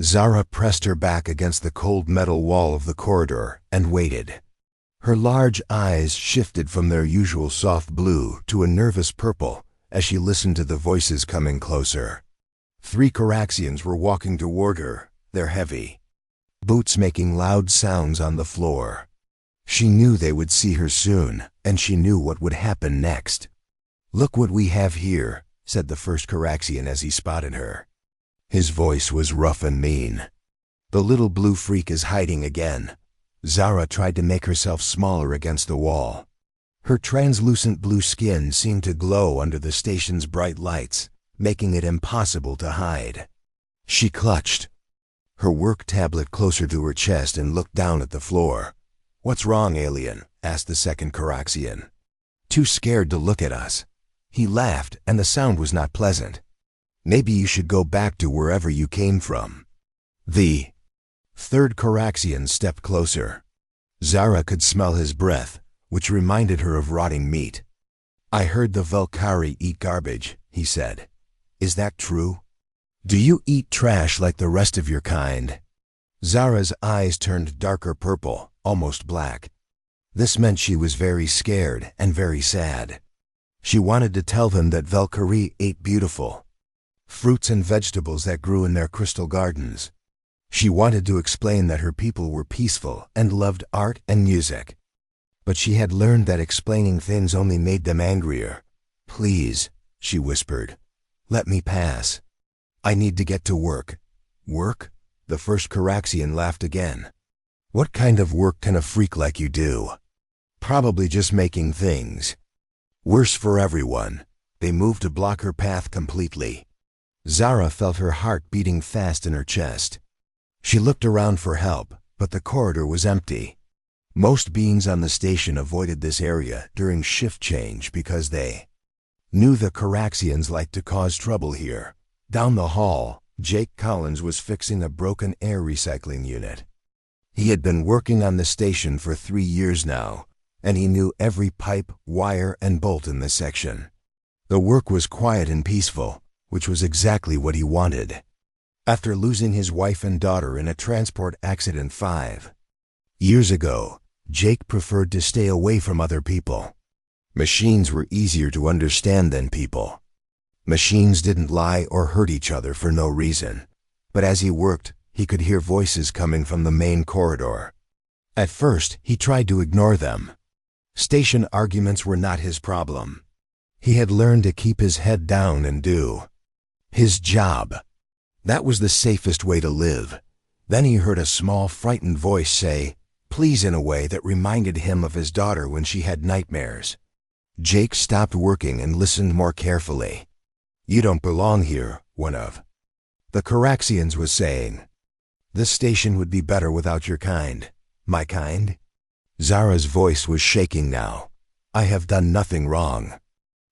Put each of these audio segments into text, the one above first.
Zara pressed her back against the cold metal wall of the corridor and waited. Her large eyes shifted from their usual soft blue to a nervous purple as she listened to the voices coming closer. 3 Caraxians were walking toward her, their heavy boots making loud sounds on the floor. She knew they would see her soon, and she knew what would happen next. "Look what we have here," said the first Caraxian as he spotted her. His voice was rough and mean. "The little blue freak is hiding again." Zara tried to make herself smaller against the wall. Her translucent blue skin seemed to glow under the station's bright lights, making it impossible to hide. She clutched her work tablet closer to her chest and looked down at the floor. "What's wrong, alien?" asked the second Caraxian. "Too scared to look at us." He laughed, and the sound was not pleasant. "Maybe you should go back to wherever you came from." The third Caraxian stepped closer. Zara could smell his breath, which reminded her of rotting meat. "I heard the Valkyrie eat garbage," he said. "Is that true? Do you eat trash like the rest of your kind?" Zara's eyes turned darker purple, almost black. This meant she was very scared and very sad. She wanted to tell them that Valkyrie ate beautiful fruits and vegetables that grew in their crystal gardens. She wanted to explain that her people were peaceful and loved art and music. But she had learned that explaining things only made them angrier. "Please," she whispered, "let me pass. I need to get to work." "Work?" The first Caraxian laughed again. "What kind of work can a freak like you do?" "Probably just making things worse for everyone." They moved to block her path completely. Zara felt her heart beating fast in her chest. She looked around for help, but the corridor was empty. Most beings on the station avoided this area during shift change because they knew the Caraxians liked to cause trouble here. Down the hall, Jake Collins was fixing a broken air recycling unit. He had been working on the station for 3 years now, and he knew every pipe, wire, and bolt in the section. The work was quiet and peaceful, which was exactly what he wanted. After losing his wife and daughter in a transport accident 5 years ago, Jake preferred to stay away from other people. Machines were easier to understand than people. Machines didn't lie or hurt each other for no reason. But as he worked, he could hear voices coming from the main corridor. At first, he tried to ignore them. Station arguments were not his problem. He had learned to keep his head down and do his job. That was the safest way to live. Then he heard a small, frightened voice say, "Please," in a way that reminded him of his daughter when she had nightmares. Jake stopped working and listened more carefully. "You don't belong here," one of the Caraxians was saying. "This station would be better without your kind." "My kind?" Zara's voice was shaking now. "I have done nothing wrong.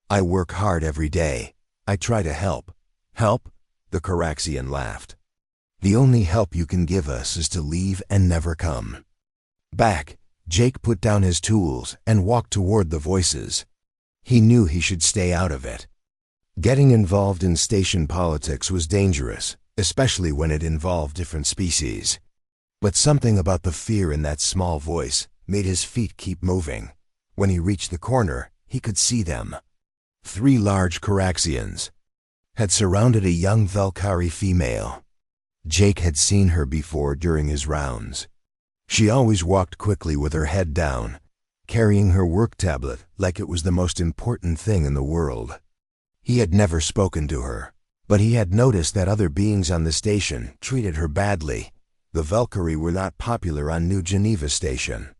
I work hard every day. I try to help." "Help?" The Caraxian laughed. "The only help you can give us is to leave and never come back." Jake put down his tools and walked toward the voices. He knew he should stay out of it. Getting involved in station politics was dangerous, especially when it involved different species. But something about the fear in that small voice made his feet keep moving. When he reached the corner, he could see them. 3 large Caraxians had surrounded a young Valkyrie female. Jake had seen her before during his rounds. She always walked quickly with her head down, carrying her work tablet like it was the most important thing in the world. He had never spoken to her, but he had noticed that other beings on the station treated her badly. The Valkyrie were not popular on New Geneva Station.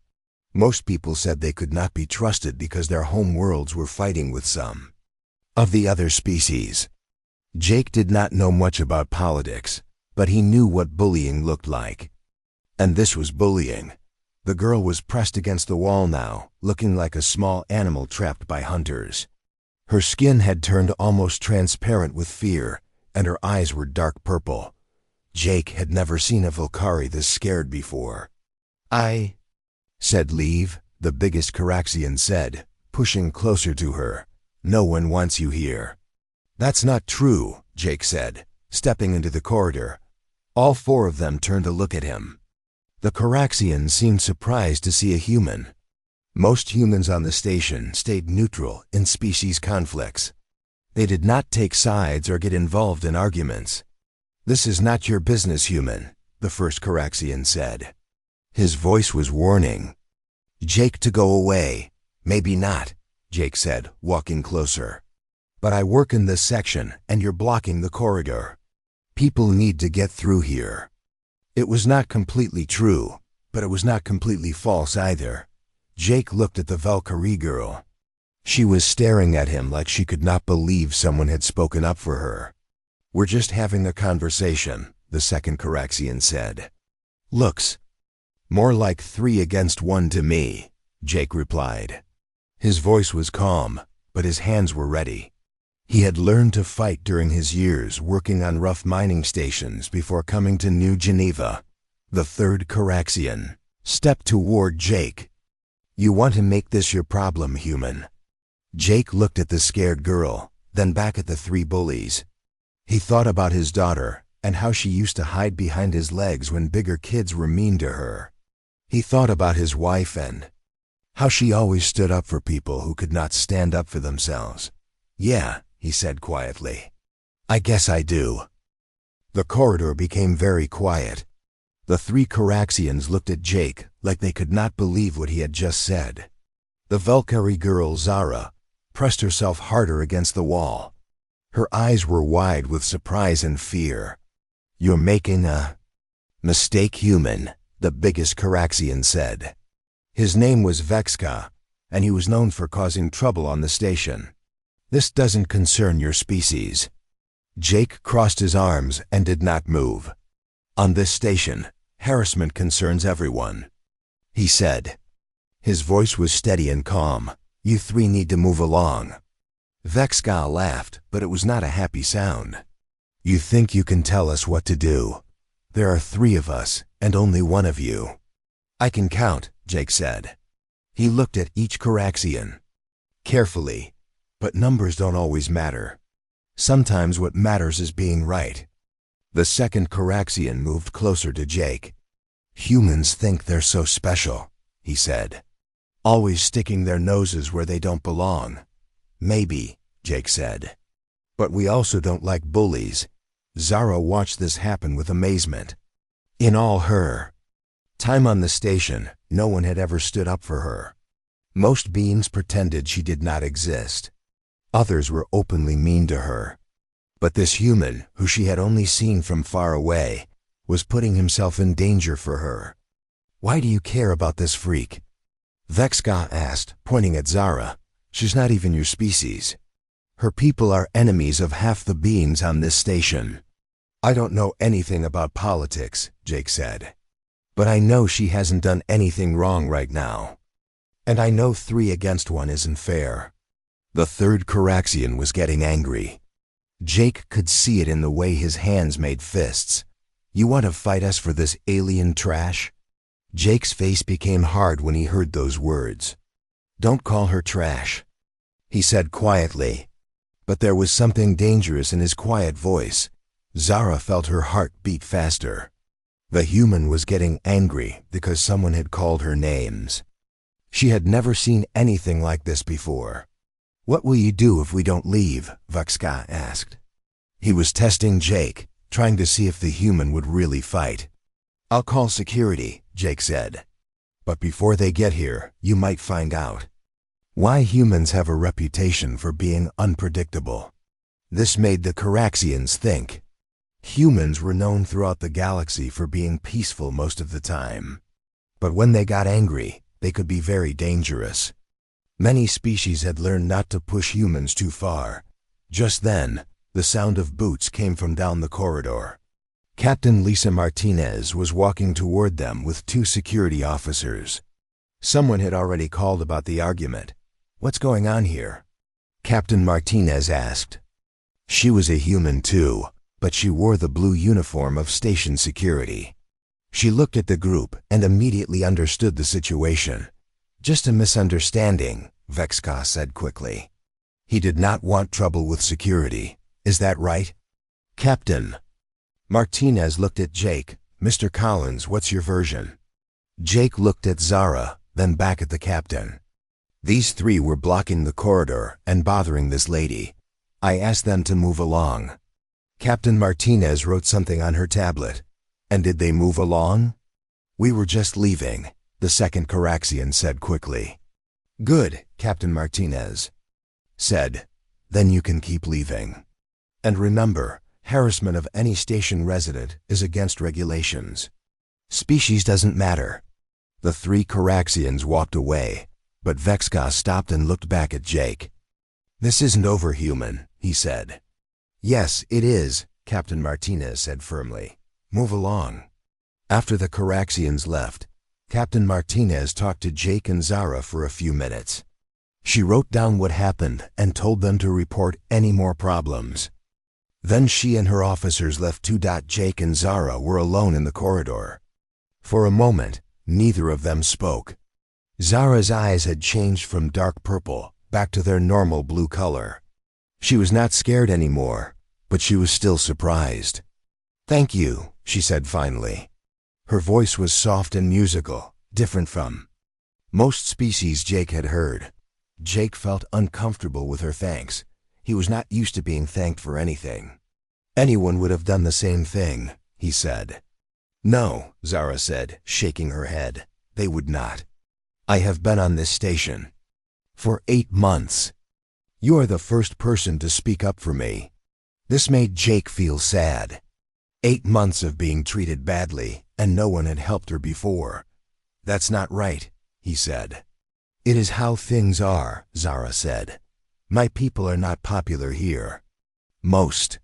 Most people said they could not be trusted because their home worlds were fighting with some of the other species. Jake did not know much about politics, but he knew what bullying looked like. And this was bullying. The girl was pressed against the wall now, looking like a small animal trapped by hunters. Her skin had turned almost transparent with fear, and her eyes were dark purple. Jake had never seen a Valkyrie this scared before. "I said leave," the biggest Caraxian said, pushing closer to her. "No one wants you here." "That's not true," Jake said, stepping into the corridor. All four of them turned to look at him. The Caraxians seemed surprised to see a human. Most humans on the station stayed neutral in species conflicts. They did not take sides or get involved in arguments. "This is not your business, human," the first Caraxian said. His voice was warning. "Jake, to go away." "Maybe not," Jake said, walking closer. "But I work in this section, and you're blocking the corridor. People need to get through here." It was not completely true, but it was not completely false either. Jake looked at the Valkyrie girl. She was staring at him like she could not believe someone had spoken up for her. "We're just having a conversation," the second Caraxian said. "Looks more like 3 against 1 to me," Jake replied. His voice was calm, but his hands were ready. He had learned to fight during his years working on rough mining stations before coming to New Geneva. The third Caraxian stepped toward Jake. "You want to make this your problem, human." Jake looked at the scared girl, then back at the 3 bullies. He thought about his daughter and how she used to hide behind his legs when bigger kids were mean to her. He thought about his wife and how she always stood up for people who could not stand up for themselves. "Yeah," he said quietly. "I guess I do." The corridor became very quiet. The 3 Caraxians looked at Jake like they could not believe what he had just said. The Valkyrie girl, Zara, pressed herself harder against the wall. Her eyes were wide with surprise and fear. "You're making a mistake, human," the biggest Caraxian said. His name was Vexka, and he was known for causing trouble on the station. "This doesn't concern your species." Jake crossed his arms and did not move. "On this station, harassment concerns everyone," he said. His voice was steady and calm. "You 3 need to move along." Vexka laughed, but it was not a happy sound. "You think you can tell us what to do? There are 3 of us, and only 1 of you." "I can count," Jake said. He looked at each Caraxian carefully, but numbers don't always matter. Sometimes what matters is being right. The second Caraxian moved closer to Jake. "Humans think they're so special," he said. "Always sticking their noses where they don't belong." "Maybe," Jake said. "But we also don't like bullies." Zara watched this happen with amazement. In all her time on the station, no one had ever stood up for her. Most beings pretended she did not exist. Others were openly mean to her. But this human, who she had only seen from far away, was putting himself in danger for her. "Why do you care about this freak?" Vexka asked, pointing at Zara. "She's not even your species. Her people are enemies of half the beings on this station." "I don't know anything about politics," Jake said. "But I know she hasn't done anything wrong right now. And I know 3 against 1 isn't fair." The third Caraxian was getting angry. Jake could see it in the way his hands made fists. "You want to fight us for this alien trash?" Jake's face became hard when he heard those words. "Don't call her trash," he said quietly. But there was something dangerous in his quiet voice. Zara felt her heart beat faster. The human was getting angry because someone had called her names. She had never seen anything like this before. "What will you do if we don't leave?" Vexka asked. He was testing Jake, trying to see if the human would really fight. "I'll call security," Jake said. "But before they get here, you might find out why humans have a reputation for being unpredictable." This made the Caraxians think. Humans were known throughout the galaxy for being peaceful most of the time. But when they got angry, they could be very dangerous. Many species had learned not to push humans too far. Just then, the sound of boots came from down the corridor. Captain Lisa Martinez was walking toward them with 2 security officers. Someone had already called about the argument. "What's going on here?" Captain Martinez asked. She was a human too, but she wore the blue uniform of station security. She looked at the group and immediately understood the situation. "Just a misunderstanding," Vexka said quickly. He did not want trouble with security. "Is that right?" "Captain." Martinez looked at Jake. Mr. Collins, what's your version? Jake looked at Zara, then back at the captain. These three were blocking the corridor and bothering this lady. I asked them to move along. Captain Martinez wrote something on her tablet. And did they move along? We were just leaving, the second Caraxian said quickly. Good, Captain Martinez said. Then you can keep leaving. And remember, harassment of any station resident is against regulations. Species doesn't matter. The three Caraxians walked away, but Vexka stopped and looked back at Jake. This isn't over, human, he said. Yes, it is, Captain Martinez said firmly. Move along. After the Caraxians left, Captain Martinez talked to Jake and Zara for a few minutes. She wrote down what happened and told them to report any more problems. Then she and her officers left too. Jake and Zara were alone in the corridor. For a moment, neither of them spoke. Zara's eyes had changed from dark purple back to their normal blue color. She was not scared anymore, but she was still surprised. Thank you, she said finally. Her voice was soft and musical, different from most species Jake had heard. Jake felt uncomfortable with her thanks. He was not used to being thanked for anything. Anyone would have done the same thing, he said. No, Zara said, shaking her head. They would not. I have been on this station for 8 months. You are the first person to speak up for me. This made Jake feel sad. 8 months of being treated badly, and no one had helped her before. That's not right, he said. It is how things are, Zara said. My people are not popular here. Most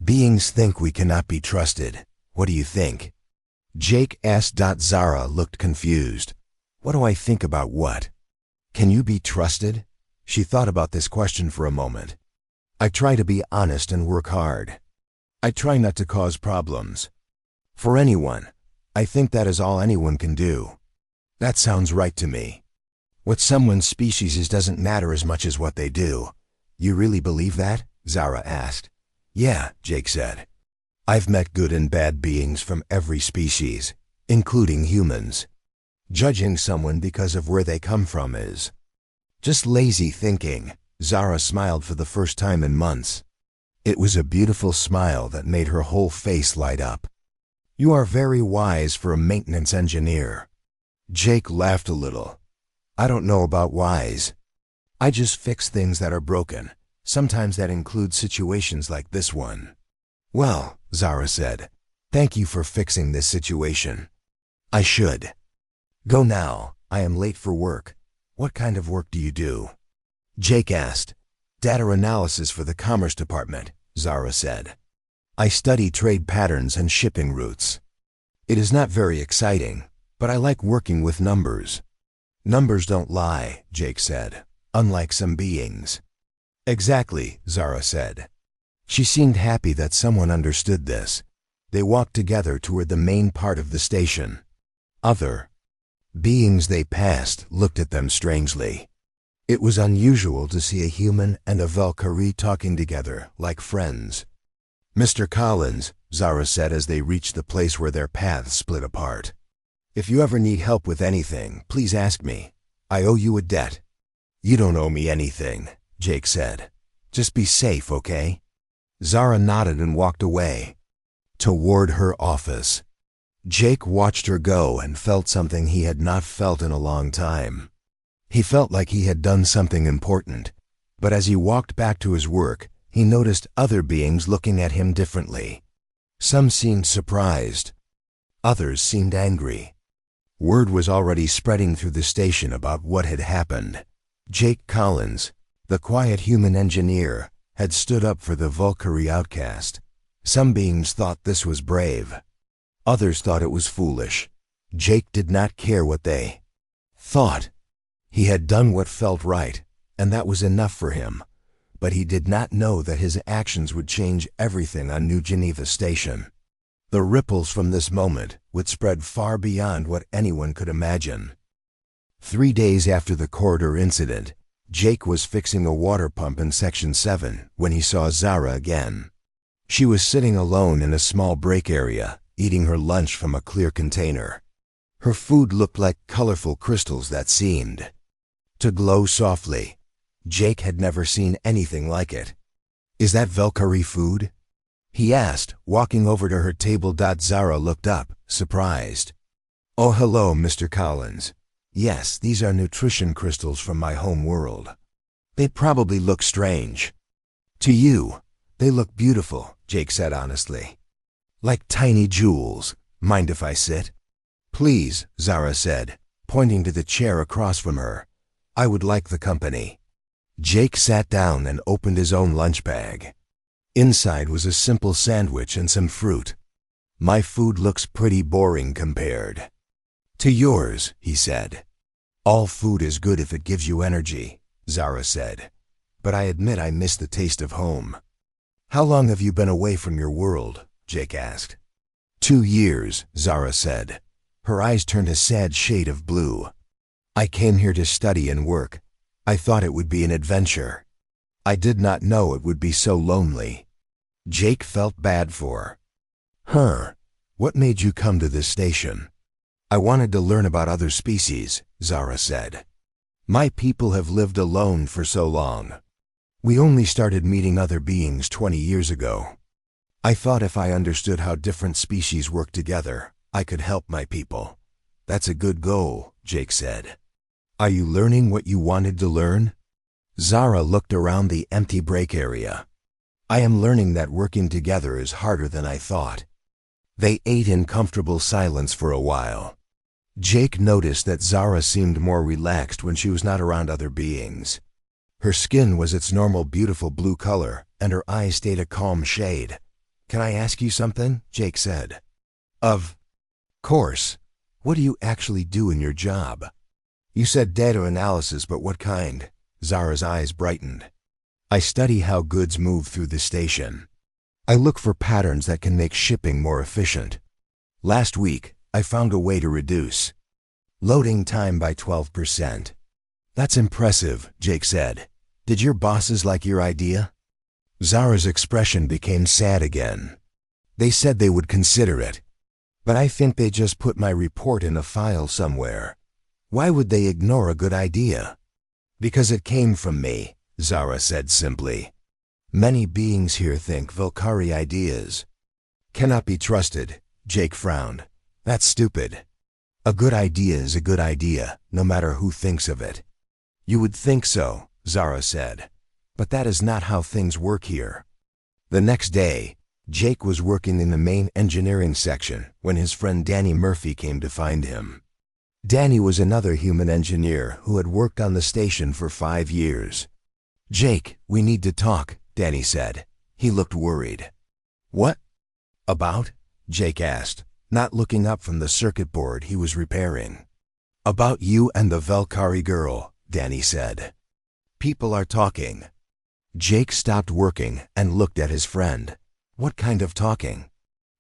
beings think we cannot be trusted. What do you think? Jake asked. Zara looked confused. What do I think about what? Can you be trusted? She thought about this question for a moment. I try to be honest and work hard. I try not to cause problems. For anyone, I think that is all anyone can do. That sounds right to me. What someone's species is doesn't matter as much as what they do. You really believe that? Zara asked. Yeah, Jake said. I've met good and bad beings from every species, including humans. Judging someone because of where they come from is just lazy thinking. Zara smiled for the first time in months. It was a beautiful smile that made her whole face light up. You are very wise for a maintenance engineer. Jake laughed a little. I don't know about wise. I just fix things that are broken. Sometimes that includes situations like this one. Well, Zara said, thank you for fixing this situation. I should go now. I am late for work. What kind of work do you do? Jake asked. Data analysis for the Commerce Department, Zara said. I study trade patterns and shipping routes. It is not very exciting, but I like working with numbers. Numbers don't lie, Jake said, unlike some beings. Exactly, Zara said. She seemed happy that someone understood this. They walked together toward the main part of the station. Other beings they passed looked at them strangely. It was unusual to see a human and a Valkyrie talking together like friends. Mr. Collins, Zara said as they reached the place where their paths split apart. If you ever need help with anything, please ask me. I owe you a debt. You don't owe me anything, Jake said. Just be safe, okay? Zara nodded and walked away toward her office. Jake watched her go and felt something he had not felt in a long time. He felt like he had done something important, but as he walked back to his work, he noticed other beings looking at him differently. Some seemed surprised. Others seemed angry. Word was already spreading through the station about what had happened. Jake Collins, the quiet human engineer, had stood up for the Valkyrie outcast. Some beings thought this was brave. Others thought it was foolish. Jake did not care what they thought. He had done what felt right, and that was enough for him. But he did not know that his actions would change everything on New Geneva Station. The ripples from this moment would spread far beyond what anyone could imagine. 3 days after the corridor incident, Jake was fixing a water pump in Section 7 when he saw Zara again. She was sitting alone in a small break area, eating her lunch from a clear container. Her food looked like colorful crystals that seemed to glow softly. Jake had never seen anything like it. "Is that Valkyrie food?" he asked, walking over to her table. Zara looked up, surprised. "Oh, hello, Mr. Collins. Yes, these are nutrition crystals from my home world. They probably look strange. To you, they look beautiful," Jake said honestly. "Like tiny jewels. Mind if I sit?" "Please," Zara said, pointing to the chair across from her. "I would like the company." Jake sat down and opened his own lunch bag. Inside was a simple sandwich and some fruit. "My food looks pretty boring compared to yours," he said. "All food is good if it gives you energy," Zara said. "But I admit I miss the taste of home." "How long have you been away from your world?" Jake asked. 2 years, Zara said. Her eyes turned a sad shade of blue. "I came here to study and work. I thought it would be an adventure. I did not know it would be so lonely." Jake felt bad for her. "What made you come to this station?" "I wanted to learn about other species," Zara said. "My people have lived alone for so long. We only started meeting other beings 20 years ago. I thought if I understood how different species work together, I could help my people." "That's a good goal," Jake said. "Are you learning what you wanted to learn?" Zara looked around the empty break area. "I am learning that working together is harder than I thought." They ate in comfortable silence for a while. Jake noticed that Zara seemed more relaxed when she was not around other beings. Her skin was its normal beautiful blue color, and her eyes stayed a calm shade. "Can I ask you something?" Jake said. "Of course. What do you actually do in your job?" "You said data analysis, but what kind?" Zara's eyes brightened. "I study how goods move through the station. I look for patterns that can make shipping more efficient. Last week, I found a way to reduce loading time by 12%. "That's impressive," Jake said. "Did your bosses like your idea?" Zara's expression became sad again. "They said they would consider it, but I think they just put my report in a file somewhere." "Why would they ignore a good idea?" "Because it came from me," Zara said simply. "Many beings here think Valkyrie ideas cannot be trusted." Jake frowned. "That's stupid. A good idea is a good idea, no matter who thinks of it." "You would think so," Zara said. "But that is not how things work here." The next day, Jake was working in the main engineering section when his friend Danny Murphy came to find him. Danny was another human engineer who had worked on the station for 5 years. "Jake, we need to talk," Danny said. He looked worried. "What about?" Jake asked, not looking up from the circuit board he was repairing. "About you and the Valkyrie girl," Danny said. "People are talking." Jake stopped working and looked at his friend. "What kind of talking?"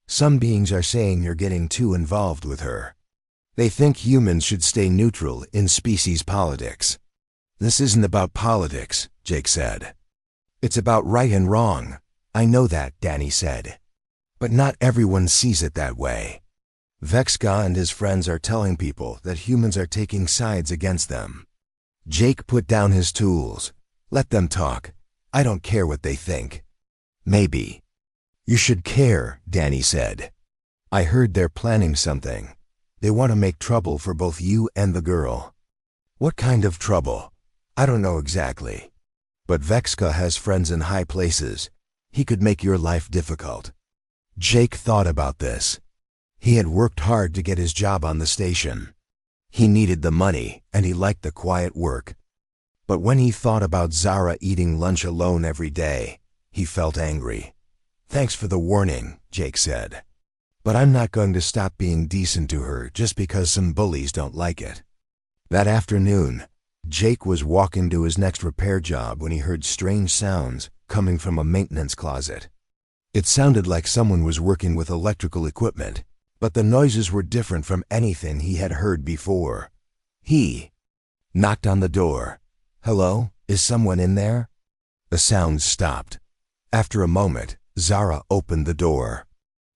"Some beings are saying you're getting too involved with her. They think humans should stay neutral in species politics." "This isn't about politics," Jake said. "It's about right and wrong." "I know that," Danny said. "But not everyone sees it that way. Vexka and his friends are telling people that humans are taking sides against them." Jake put down his tools. "Let them talk. I don't care what they think." "Maybe you should care," Danny said. "I heard they're planning something. They want to make trouble for both you and the girl." "What kind of trouble?" "I don't know exactly. But Vexka has friends in high places. He could make your life difficult." Jake thought about this. He had worked hard to get his job on the station. He needed the money, and he liked the quiet work. But when he thought about Zara eating lunch alone every day, he felt angry. "Thanks for the warning," Jake said. "But I'm not going to stop being decent to her just because some bullies don't like it." That afternoon, Jake was walking to his next repair job when he heard strange sounds coming from a maintenance closet. It sounded like someone was working with electrical equipment, but the noises were different from anything he had heard before. He knocked on the door. "Hello, is someone in there?" The sounds stopped. After a moment, Zara opened the door.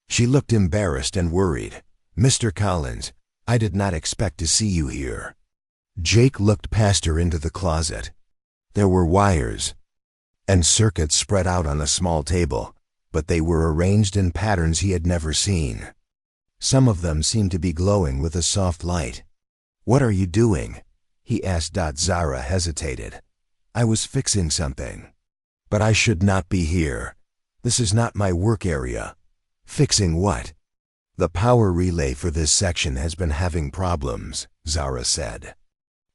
She looked embarrassed and worried. "Mr. Collins, I did not expect to see you here." Jake looked past her into the closet. There were wires and circuits spread out on a small table, but they were arranged in patterns he had never seen. Some of them seemed to be glowing with a soft light. "What are you doing?" he asked. Zara hesitated. "I was fixing something. But I should not be here. This is not my work area." "Fixing what?" "The power relay for this section has been having problems," Zara said.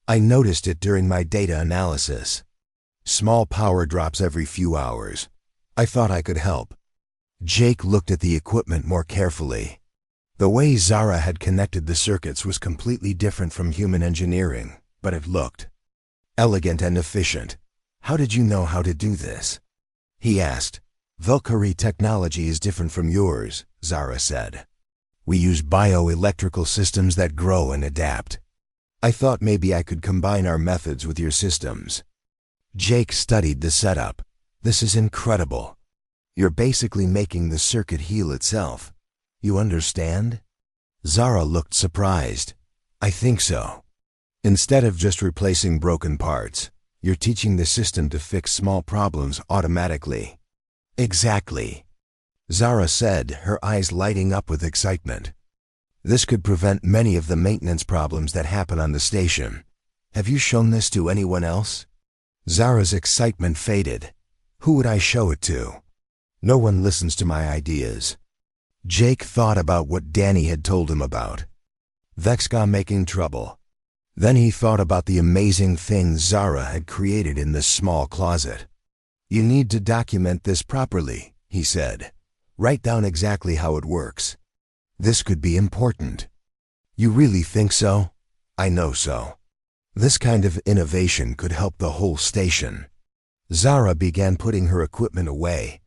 "I noticed it during my data analysis. Small power drops every few hours. I thought I could help." Jake looked at the equipment more carefully. The way Zara had connected the circuits was completely different from human engineering, but it looked elegant and efficient. "How did you know how to do this?" he asked. "Valkyrie technology is different from yours," Zara said. "We use bioelectrical systems that grow and adapt. I thought maybe I could combine our methods with your systems." Jake studied the setup. "This is incredible. You're basically making the circuit heal itself. You understand?" Zara looked surprised. "I think so. Instead of just replacing broken parts, you're teaching the system to fix small problems automatically." "Exactly," Zara said, her eyes lighting up with excitement. "This could prevent many of the maintenance problems that happen on the station. Have you shown this to anyone else?" Zara's excitement faded. "Who would I show it to? No one listens to my ideas." Jake thought about what Danny had told him about Vexca making trouble. Then he thought about the amazing things Zara had created in this small closet. "You need to document this properly," he said. "Write down exactly how it works. This could be important." "You really think so?" "I know so. This kind of innovation could help the whole station." Zara began putting her equipment away.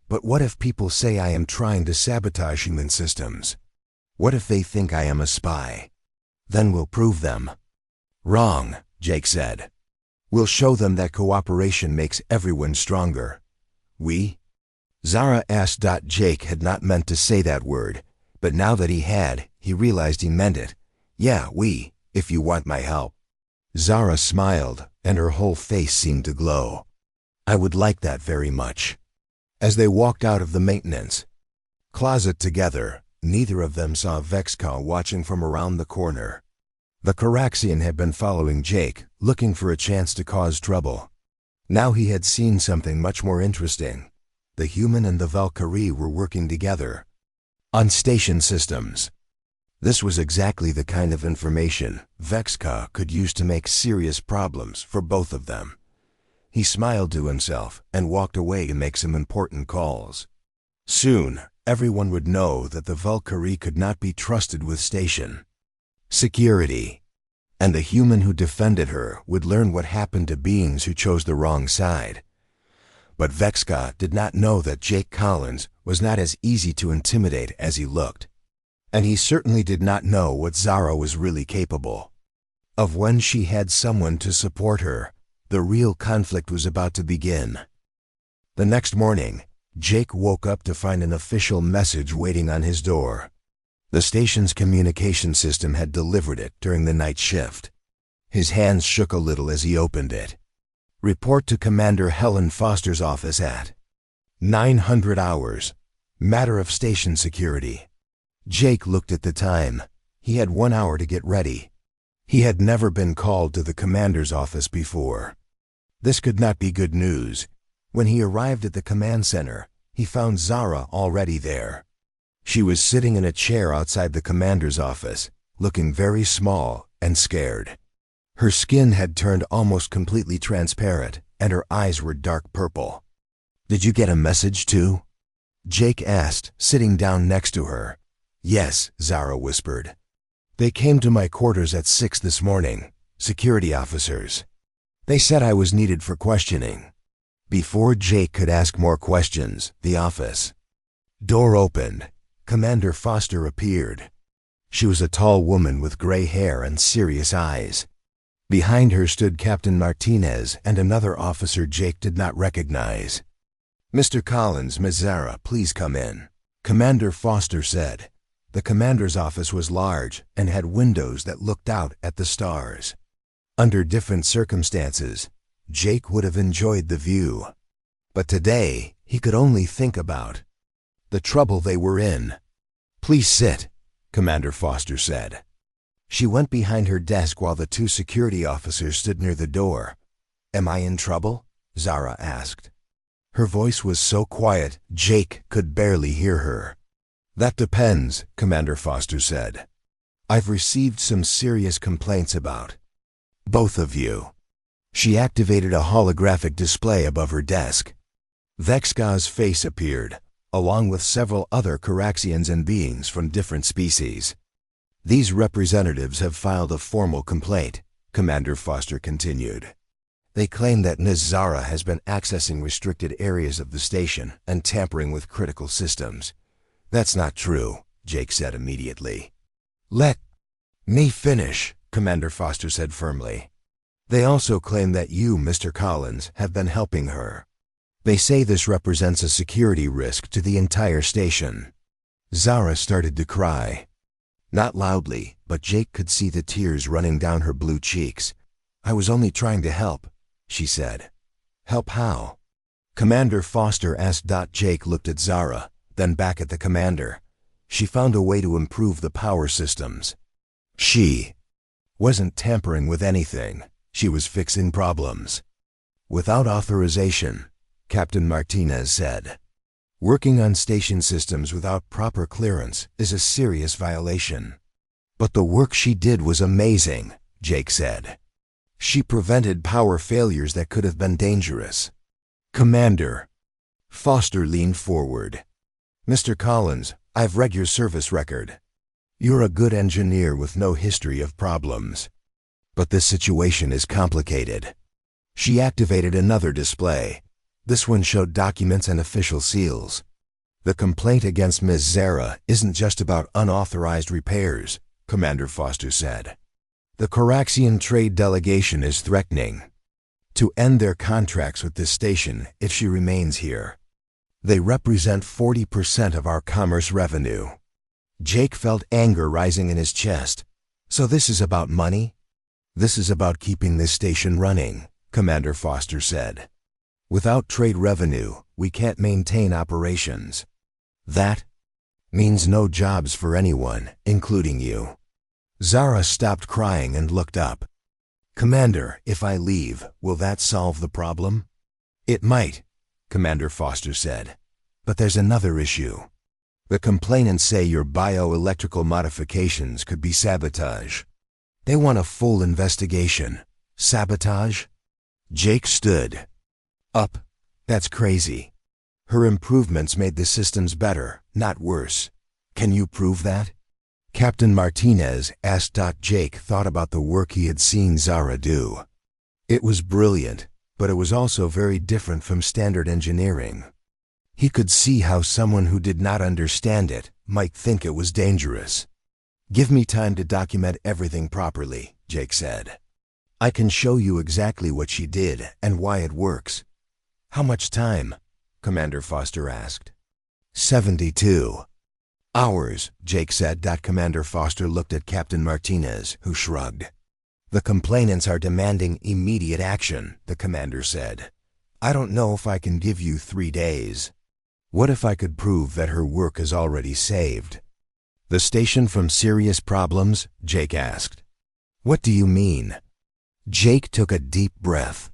"But what if people say I am trying to sabotage human systems? What if they think I am a spy? Then we'll prove them." "Wrong," Jake said. "We'll show them that cooperation makes everyone stronger." "We?" Zara asked. Jake had not meant to say that word, but now that he had, he realized he meant it. "Yeah, we, if you want my help." Zara smiled, and her whole face seemed to glow. "I would like that very much." As they walked out of the maintenance closet together, neither of them saw Vexca watching from around the corner. The Caraxian had been following Jake, looking for a chance to cause trouble. Now he had seen something much more interesting. The human and the Valkyrie were working together on station systems. This was exactly the kind of information Vexca could use to make serious problems for both of them. He smiled to himself and walked away to make some important calls. Soon, everyone would know that the Valkyrie could not be trusted with station security, and the human who defended her would learn what happened to beings who chose the wrong side. But Vexca did not know that Jake Collins was not as easy to intimidate as he looked. And he certainly did not know what Zara was really capable of. When she had someone to support her, the real conflict was about to begin. The next morning, Jake woke up to find an official message waiting on his door. The station's communication system had delivered it during the night shift. His hands shook a little as he opened it. "Report to Commander Helen Foster's office at 900 hours. Matter of station security." Jake looked at the time. He had 1 hour to get ready. He had never been called to the commander's office before. This could not be good news. When he arrived at the command center, he found Zara already there. She was sitting in a chair outside the commander's office, looking very small and scared. Her skin had turned almost completely transparent, and her eyes were dark purple. "Did you get a message too?" Jake asked, sitting down next to her. "Yes," Zara whispered. "They came to my quarters at 6 this morning, security officers. They said I was needed for questioning." Before Jake could ask more questions, the office door opened. Commander Foster appeared. She was a tall woman with gray hair and serious eyes. Behind her stood Captain Martinez and another officer Jake did not recognize. "Mr. Collins, Miss Zara, please come in," Commander Foster said. The commander's office was large and had windows that looked out at the stars. Under different circumstances, Jake would have enjoyed the view. But today, he could only think about the trouble they were in. "Please sit," Commander Foster said. She went behind her desk while the two security officers stood near the door. "Am I in trouble?" Zara asked. Her voice was so quiet, Jake could barely hear her. "That depends," Commander Foster said. "I've received some serious complaints about both of you." She activated a holographic display above her desk. Vexka's face appeared, along with several other Caraxians and beings from different species. "These representatives have filed a formal complaint," Commander Foster continued. "They claim that Ms. Zara has been accessing restricted areas of the station and tampering with critical systems." "That's not true," Jake said immediately. "Let me finish," Commander Foster said firmly. "They also claim that you, Mr. Collins, have been helping her. They say this represents a security risk to the entire station." Zara started to cry. Not loudly, but Jake could see the tears running down her blue cheeks. "I was only trying to help," she said. "Help how?" Commander Foster asked. Jake looked at Zara, then back at the commander. "She found a way to improve the power systems. She wasn't tampering with anything. She was fixing problems without authorization," Captain Martinez said. "Working on station systems without proper clearance is a serious violation." "But the work she did was amazing," Jake said. "She prevented power failures that could have been dangerous." "Commander." Foster leaned forward. "Mr. Collins, I've read your service record. You're a good engineer with no history of problems. But this situation is complicated." She activated another display. This one showed documents and official seals. "The complaint against Ms. Zara isn't just about unauthorized repairs," Commander Foster said. "The Caraxian trade delegation is threatening to end their contracts with this station if she remains here. They represent 40% of our commerce revenue." Jake felt anger rising in his chest. "So this is about money?" "This is about keeping this station running," Commander Foster said. "Without trade revenue, we can't maintain operations. That means no jobs for anyone, including you." Zara stopped crying and looked up. "Commander, if I leave, will that solve the problem?" "It might," Commander Foster said. "But there's another issue. The complainants say your bioelectrical modifications could be sabotage. They want a full investigation." "Sabotage?" Jake stood up. "That's crazy. Her improvements made the systems better, not worse. Can you prove that?" Captain Martinez asked. Jake thought about the work he had seen Zara do. It was brilliant, but it was also very different from standard engineering. He could see how someone who did not understand it might think it was dangerous. "Give me time to document everything properly," Jake said. "I can show you exactly what she did and why it works." "How much time?" Commander Foster asked. 72 hours, Jake said. Commander Foster looked at Captain Martinez, who shrugged. "The complainants are demanding immediate action," the commander said. "I don't know if I can give you 3 days." "What if I could prove that her work is already saved the station from serious problems?" Jake asked. "What do you mean?" Jake took a deep breath.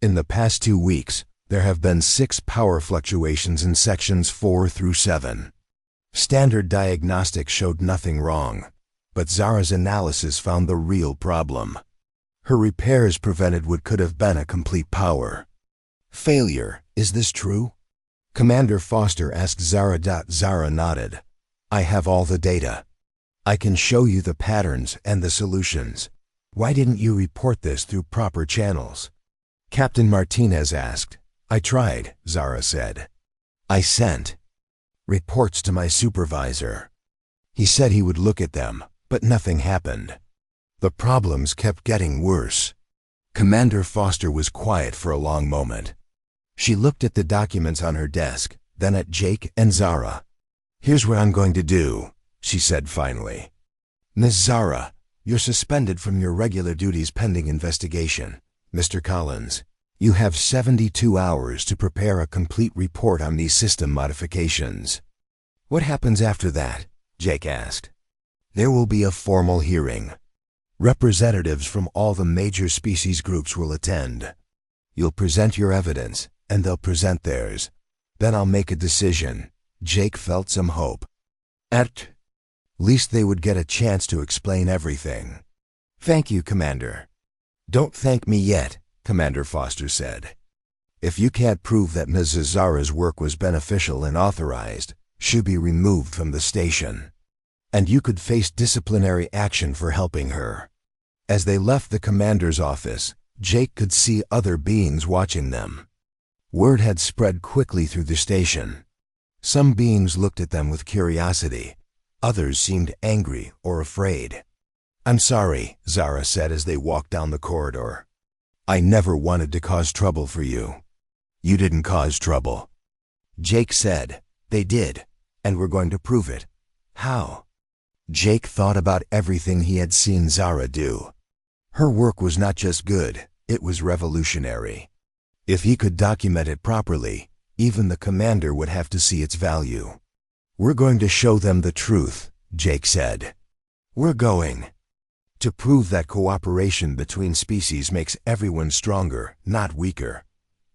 "In the past 2 weeks, there have been 6 power fluctuations in sections 4 through 7. Standard diagnostics showed nothing wrong, but Zara's analysis found the real problem. Her repairs prevented what could have been a complete power failure. Is this true?" Commander Foster asked Zara. Zara nodded. "I have all the data. I can show you the patterns and the solutions. Why didn't you report this through proper channels?" Captain Martinez asked. "I tried," Zara said. "I sent reports to my supervisor. He said he would look at them, but nothing happened. The problems kept getting worse." Commander Foster was quiet for a long moment. She looked at the documents on her desk, then at Jake and Zara. "Here's what I'm going to do," she said finally. "Miss Zara, you're suspended from your regular duties pending investigation. Mr. Collins, you have 72 hours to prepare a complete report on these system modifications." "What happens after that?" Jake asked. "There will be a formal hearing. Representatives from all the major species groups will attend. You'll present your evidence, and they'll present theirs. Then I'll make a decision." Jake felt some hope. At least they would get a chance to explain everything. "Thank you, Commander." "Don't thank me yet," Commander Foster said. "If you can't prove that Mrs. Zara's work was beneficial and authorized, she'll be removed from the station. And you could face disciplinary action for helping her." As they left the commander's office, Jake could see other beings watching them. Word had spread quickly through the station. Some beings looked at them with curiosity. Others seemed angry or afraid. "I'm sorry," Zara said as they walked down the corridor. "I never wanted to cause trouble for you." "You didn't cause trouble." Jake said. "They did, and we're going to prove it." "How?" Jake thought about everything he had seen Zara do. Her work was not just good, it was revolutionary. If he could document it properly, even the commander would have to see its value. "We're going to show them the truth," Jake said. "We're going to prove that cooperation between species makes everyone stronger, not weaker.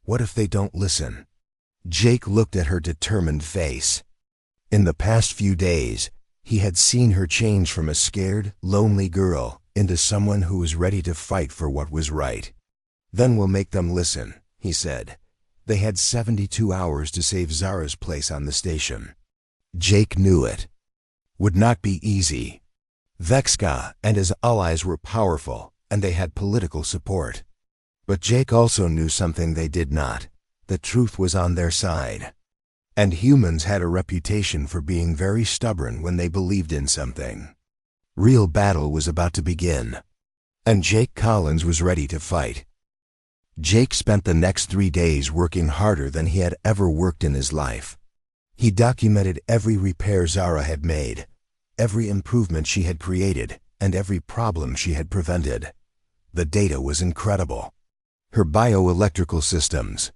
What if they don't listen?" Jake looked at her determined face. In the past few days, he had seen her change from a scared, lonely girl into someone who was ready to fight for what was right. "Then we'll make them listen," he said. They had 72 hours to save Zara's place on the station. Jake knew it would not be easy. Vexka and his allies were powerful, and they had political support. But Jake also knew something they did not. The truth was on their side. And humans had a reputation for being very stubborn when they believed in something. Real battle was about to begin, and Jake Collins was ready to fight. Jake spent the next 3 days working harder than he had ever worked in his life. He documented every repair Zara had made, every improvement she had created, and every problem she had prevented. The data was incredible. Her bioelectrical systems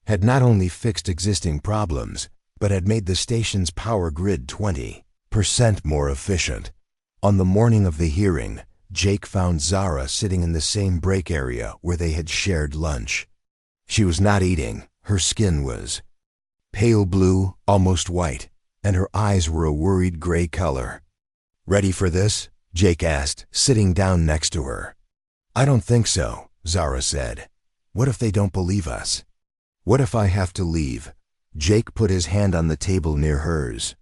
had not only fixed existing problems, but had made the station's power grid 20% more efficient. On the morning of the hearing, Jake found Zara sitting in the same break area where they had shared lunch. She was not eating. Her skin was pale blue, almost white, and her eyes were a worried gray color. "Ready for this?" Jake asked, sitting down next to her. "I don't think so," Zara said. "What if they don't believe us? What if I have to leave?" Jake put his hand on the table near hers.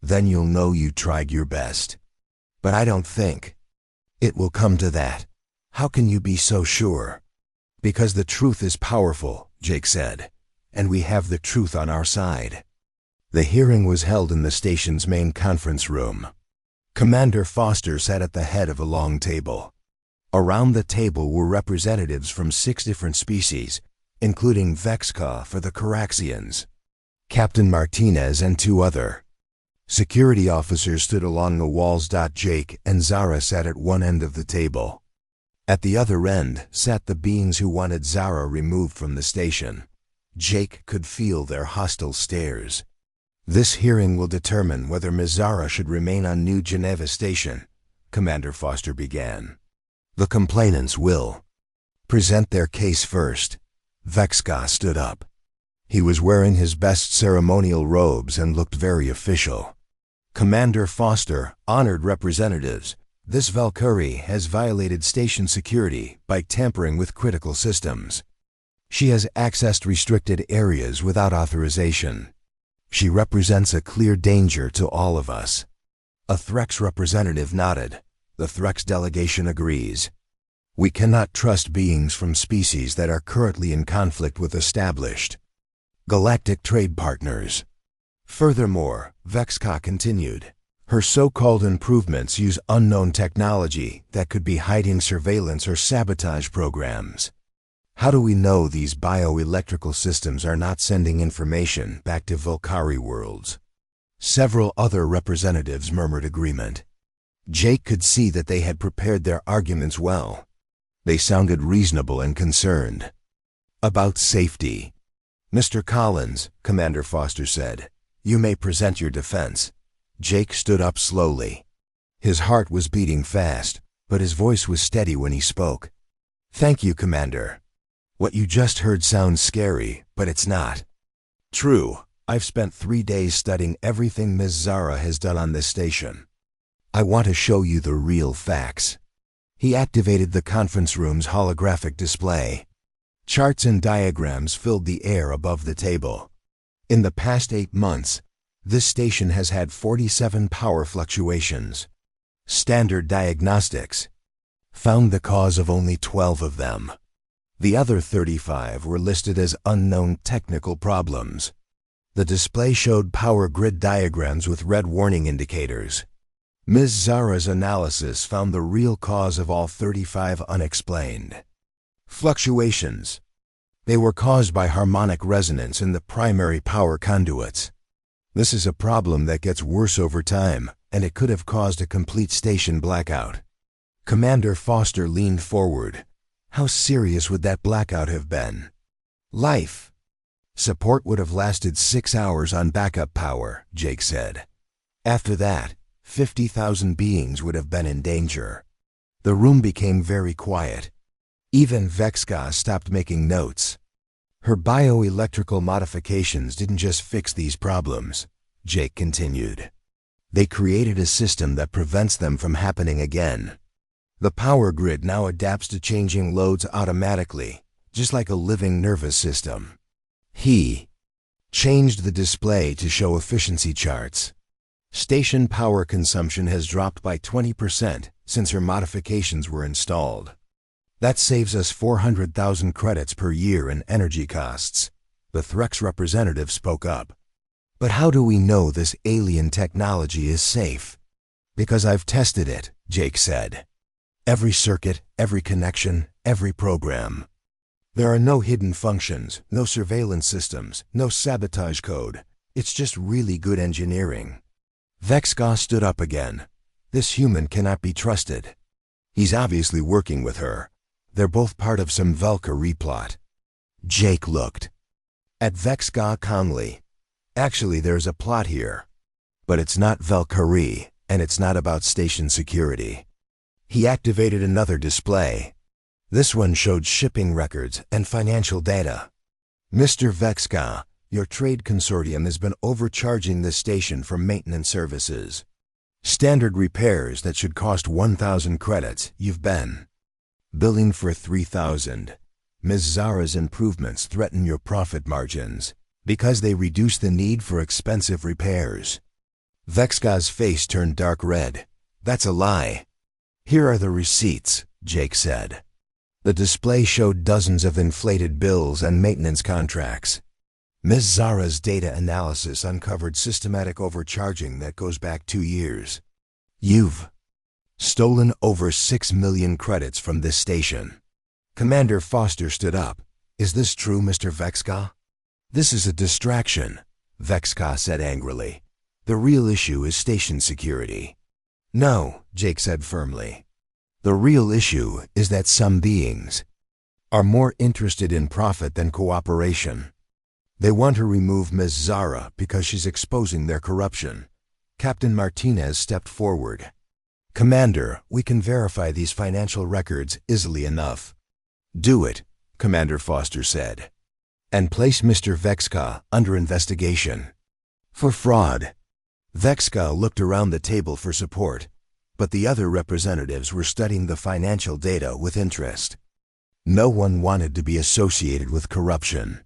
"Then you'll know you tried your best." "But I don't think it will come to that." "How can you be so sure?" "Because the truth is powerful," Jake said, "and we have the truth on our side." The hearing was held in the station's main conference room. Commander Foster sat at the head of a long table. Around the table were representatives from 6 different species, including Vexka for the Caraxians, Captain Martinez, and 2 other. Security officers stood along the walls. Jake and Zara sat at one end of the table. At the other end sat the beings who wanted Zara removed from the station. Jake could feel their hostile stares. "This hearing will determine whether Ms. Zara should remain on New Geneva Station," Commander Foster began. "The complainants will present their case first." Vexka stood up. He was wearing his best ceremonial robes and looked very official. "Commander Foster, honored representatives, this Valkyrie has violated station security by tampering with critical systems. She has accessed restricted areas without authorization. She represents a clear danger to all of us." A Threx representative nodded. The Threx delegation agrees. "We cannot trust beings from species that are currently in conflict with established galactic trade partners." Furthermore, Vexka continued, her so-called improvements use unknown technology that could be hiding surveillance or sabotage programs. How do we know these bioelectrical systems are not sending information back to Volcari worlds? Several other representatives murmured agreement. Jake could see that they had prepared their arguments well. They sounded reasonable and concerned. About safety. Mr. Collins, Commander Foster said, you may present your defense. Jake stood up slowly. His heart was beating fast, but his voice was steady when he spoke. Thank you, Commander. What you just heard sounds scary, but it's not. True, I've spent 3 days studying everything Ms. Zara has done on this station. I want to show you the real facts. He activated the conference room's holographic display. Charts and diagrams filled the air above the table. In the past 8 months, this station has had 47 power fluctuations. Standard diagnostics found the cause of only 12 of them. The other 35 were listed as unknown technical problems. The display showed power grid diagrams with red warning indicators. Ms. Zara's analysis found the real cause of all 35 unexplained fluctuations. They were caused by harmonic resonance in the primary power conduits. This is a problem that gets worse over time, and it could have caused a complete station blackout. Commander Foster leaned forward. How serious would that blackout have been? Life. Support would have lasted 6 hours on backup power, Jake said. After that, 50,000 beings would have been in danger. The room became very quiet. Even Vexka stopped making notes. Her bioelectrical modifications didn't just fix these problems, Jake continued. They created a system that prevents them from happening again. The power grid now adapts to changing loads automatically, just like a living nervous system. He changed the display to show efficiency charts. Station power consumption has dropped by 20% since her modifications were installed. That saves us 400,000 credits per year in energy costs. The Threx representative spoke up. But how do we know this alien technology is safe? Because I've tested it, Jake said. Every circuit, every connection, every program. There are no hidden functions, no surveillance systems, no sabotage code. It's just really good engineering. Vexka stood up again. This human cannot be trusted. He's obviously working with her. They're both part of some Valkyrie plot. Jake looked at Vexka calmly. Actually, there's a plot here. But it's not Valkyrie, and it's not about station security. He activated another display. This one showed shipping records and financial data. Mr. Vexka, your trade consortium has been overcharging this station for maintenance services. Standard repairs that should cost 1,000 credits, you've been billing for 3,000. Ms. Zara's improvements threaten your profit margins because they reduce the need for expensive repairs. Vexka's face turned dark red. That's a lie. Here are the receipts, Jake said. The display showed dozens of inflated bills and maintenance contracts. Ms. Zara's data analysis uncovered systematic overcharging that goes back 2 years. You've stolen over 6 million credits from this station. Commander Foster stood up. Is this true, Mr. Vexka? This is a distraction, Vexka said angrily. The real issue is station security. No, Jake said firmly. The real issue is that some beings are more interested in profit than cooperation. They want to remove Ms. Zara because she's exposing their corruption. Captain Martinez stepped forward. Commander, we can verify these financial records easily enough. Do it, Commander Foster said. And place Mr. Vexka under investigation for fraud. Vexka looked around the table for support, but the other representatives were studying the financial data with interest. No one wanted to be associated with corruption.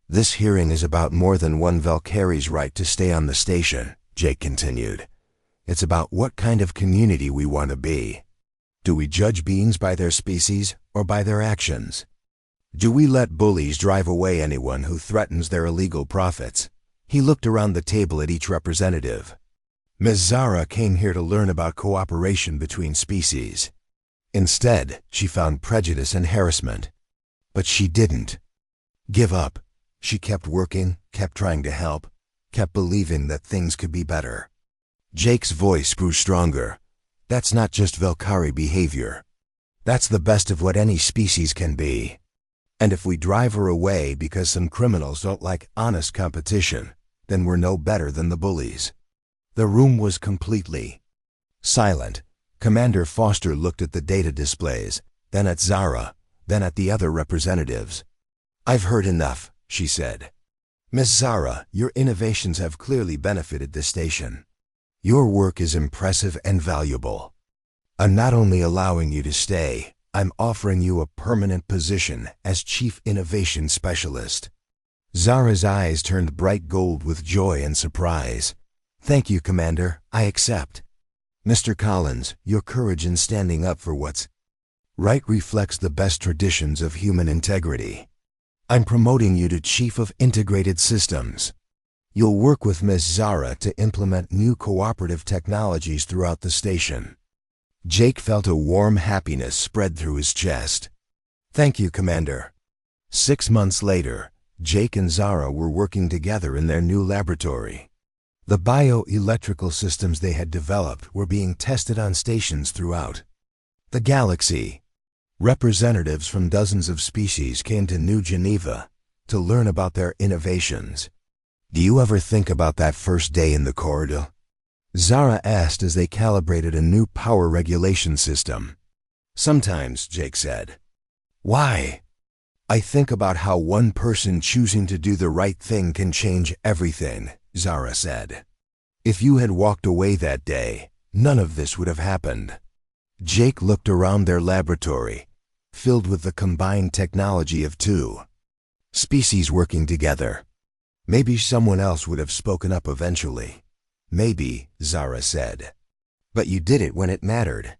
This hearing is about more than one Valkyrie's right to stay on the station, Jake continued. It's about what kind of community we want to be. Do we judge beings by their species or by their actions? Do we let bullies drive away anyone who threatens their illegal profits? He looked around the table at each representative. Ms. Zara came here to learn about cooperation between species. Instead, she found prejudice and harassment. But she didn't give up. She kept working, kept trying to help, kept believing that things could be better. Jake's voice grew stronger. That's not just Valkyrie behavior. That's the best of what any species can be. And if we drive her away because some criminals don't like honest competition, then we're no better than the bullies. The room was completely silent. Commander Foster looked at the data displays, then at Zara, then at the other representatives. "I've heard enough," she said. "Miss Zara, your innovations have clearly benefited the station. Your work is impressive and valuable. I'm not only allowing you to stay, I'm offering you a permanent position as Chief Innovation Specialist." Zara's eyes turned bright gold with joy and surprise. "Thank you, Commander. I accept. Mr. Collins, your courage in standing up for what's right reflects the best traditions of human integrity. I'm promoting you to Chief of Integrated Systems. You'll work with Ms. Zara to implement new cooperative technologies throughout the station." Jake felt a warm happiness spread through his chest. "Thank you, Commander." 6 months later, Jake and Zara were working together in their new laboratory. The bioelectrical systems they had developed were being tested on stations throughout the galaxy. Representatives from dozens of species came to New Geneva to learn about their innovations. "Do you ever think about that first day in the corridor?" Zara asked as they calibrated a new power regulation system. "Sometimes," Jake said. "Why?" "I think about how one person choosing to do the right thing can change everything," Zara said. "If you had walked away that day, none of this would have happened." Jake looked around their laboratory, filled with the combined technology of two species working together. Maybe someone else would have spoken up eventually. "Maybe," Zara said. "But you did it when it mattered.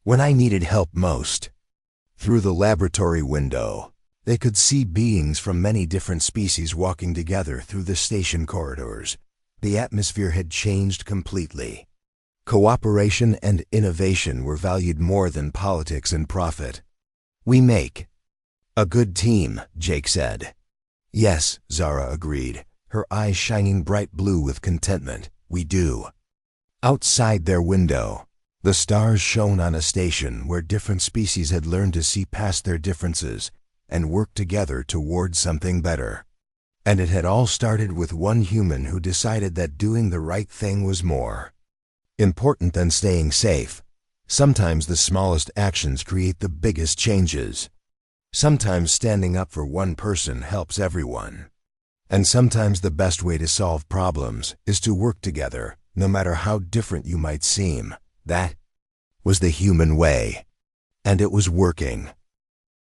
When I needed help most." Through the laboratory window, they could see beings from many different species walking together through the station corridors. The atmosphere had changed completely. Cooperation and innovation were valued more than politics and profit. "We make a good team," Jake said. "Yes," Zara agreed, her eyes shining bright blue with contentment. "We do." Outside their window, the stars shone on a station where different species had learned to see past their differences and work together toward something better. And it had all started with one human who decided that doing the right thing was more important than staying safe. Sometimes the smallest actions create the biggest changes. Sometimes standing up for one person helps everyone. And sometimes the best way to solve problems is to work together, no matter how different you might seem. That was the human way. And it was working.